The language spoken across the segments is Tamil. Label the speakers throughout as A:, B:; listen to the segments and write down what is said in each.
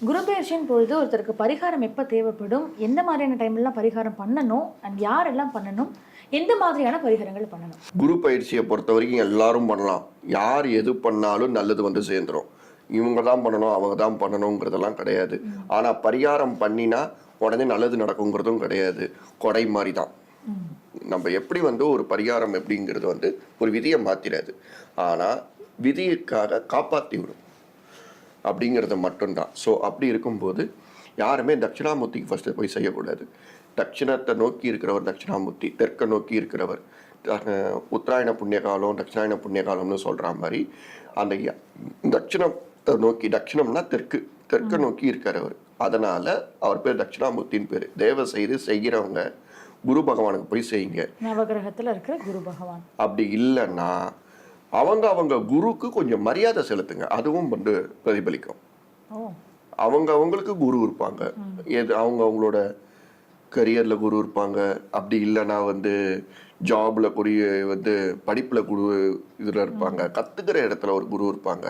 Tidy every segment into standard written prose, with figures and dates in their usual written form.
A: குரு பெயர்ச்சியின் பொழுது ஒருத்தருக்கு பரிகாரம் எப்போ தேவைப்படும், எந்த மாதிரியான டைம்லாம் பரிகாரம் பண்ணணும், அண்ட் யாரெல்லாம் பண்ணணும், எந்த மாதிரியான பரிகாரங்கள் பண்ணணும்?
B: குரு பயிற்சியை பொறுத்த வரைக்கும் எல்லாரும் பண்ணலாம். யார் எது பண்ணாலும் நல்லது வந்து சேர்ந்துரும். இவங்க தான் பண்ணணும் அவங்க தான் பண்ணணுங்கிறதெல்லாம் கிடையாது. ஆனால் பரிகாரம் பண்ணினா உடனே நல்லது நடக்குங்கிறதும் கிடையாது. கொடை மாதிரி தான். நம்ம எப்படி வந்து ஒரு பரிகாரம் எப்படிங்கிறது வந்து ஒரு விதியை மாற்றிடாது, ஆனால் விதிக்காக காப்பாற்றி விடும் அப்படிங்கிறது மட்டும்தான். ஸோ அப்படி இருக்கும்போது யாருமே தட்சிணாமூர்த்திக்கு ஃபஸ்ட்டு போய் செய்யக்கூடாது. தட்சிணத்தை நோக்கி இருக்கிறவர் தட்சிணாமூர்த்தி, தெற்க நோக்கி இருக்கிறவர். உத்தராயண புண்ணிய காலம் தட்சிணாயண புண்ணிய காலம்னு சொல்கிற மாதிரி அந்த தட்சிணத்தை நோக்கி, தட்சிணம்னா தெற்கு, தெற்க நோக்கி இருக்கிறவர். அதனால் அவர் பேர் தட்சிணாமூர்த்தின்னு பேர். தேவ செய்கிறவங்க குரு பகவானுக்கு போய் செய்யுங்க.
A: நவகிரகத்தில் இருக்கிற குரு பகவான்.
B: அப்படி இல்லைன்னா அவங்க குருக்கு கொஞ்சம் மரியாதை செலுத்துங்க. அதுவும் வந்து பிரதிபலிக்கும். அவங்களுக்கு குரு இருப்பாங்க. அவங்களோட கரியரில் குரு இருப்பாங்க. அப்படி இல்லைன்னா வந்து ஜாபில் வந்து படிப்பில் குரு இதில் இருப்பாங்க. கற்றுக்கிற இடத்துல ஒரு குரு இருப்பாங்க.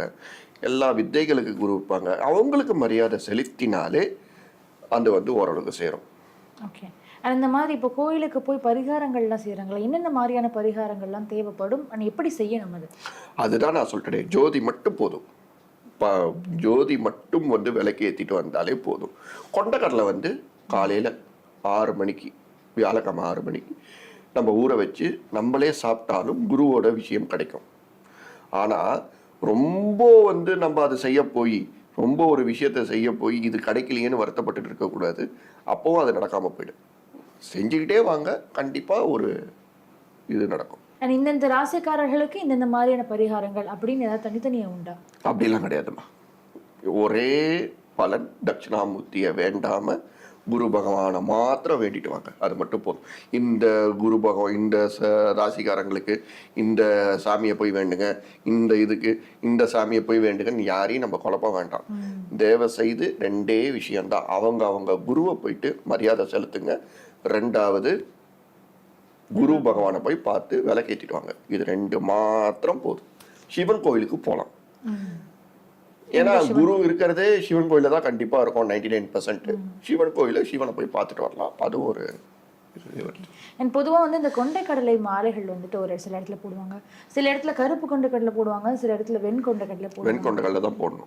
B: எல்லா வித்தைகளுக்கு குரு இருப்பாங்க. அவங்களுக்கு மரியாதை செலுத்தினாலே அது வந்து ஓரளவுக்கு சேரும்.
A: ஓகே. இந்த மாதிரி இப்போ கோயிலுக்கு போய் பரிகாரங்கள்லாம் செய்கிறாங்களா? என்னென்ன மாதிரியான பரிகாரங்கள்லாம் தேவைப்படும், அண்ட் எப்படி செய்யணும்?
B: அதுதான் நான் சொல்லிட்டேன். ஜோதி மட்டும் போதும். ஜோதி மட்டும் வந்து விளக்கு ஏற்றிட்டு வந்தாலே போதும். கொண்டக்கடலை வந்து காலையில் 6 மணிக்கு, வியாழக்கிழமை 6 மணிக்கு நம்ம ஊற வச்சு நம்மளே சாப்பிட்டாலும் குருவோட விஷயம் கிடைக்கும். ஆனால் ரொம்ப வந்து நம்ம அதை செய்ய போய் ரொம்ப ஒரு விஷயத்தை செய்ய போய் இது கிடைக்கலையேன்னு வருத்தப்பட்டு இருக்கக்கூடாது. அப்போவும் அது நடக்காமல் போயிடும். செஞ்சுக்கிட்டே வாங்க, கண்டிப்பாக ஒரு இது நடக்கும்.
A: இந்தந்த ராசிக்காரர்களுக்கு இந்தந்த மாதிரியான பரிகாரங்கள் அப்படின்னு ஏதாவது தனித்தனியாக உண்டா?
B: அப்படிலாம் கிடையாதுமா. ஒரே பலன். தட்சிணாமூர்த்தியை வேண்டாம குரு பகவானை மாத்திரம் வேண்டிட்டு வாங்க, அது மட்டும் போதும். இந்த குரு பகவான் இந்த ராசிக்காரங்களுக்கு இந்த சாமியை போய் வேண்டுங்க, இந்த இதுக்கு இந்த சாமியை போய் வேண்டுங்கன்னு யாரையும் நம்ம குழப்ப வேண்டாம். தேவ செய்து 2 விஷயம்தான். அவங்க குருவை போயிட்டு மரியாதை செலுத்துங்க. 2வது குரு பகவானை போய் பார்த்து விளக்கேற்றிட்டு வாங்க. இது 2 மாத்திரம் போதும். சிவன் கோயிலுக்கு போகலாம். ஏன்னா குரு இருக்கிறதே சிவன் கோயில தான் கண்டிப்பா இருக்கும். 99% சிவன் கோயில சிவனை போய் பார்த்துட்டு வரலாம். அது ஒரு
A: பொதுவாக வந்து இந்த கொண்டைக்கடலை மாலைகள் வந்துட்டு ஒரு சில இடத்துல போடுவாங்க, சில இடத்துல கருப்பு கொண்டைக்கடலை போடுவாங்க, சில இடத்துல வெண்கொண்டைக்கடலை போடுவாங்க.
B: வெண்கொண்டைக்கடலை தான் போடணும்.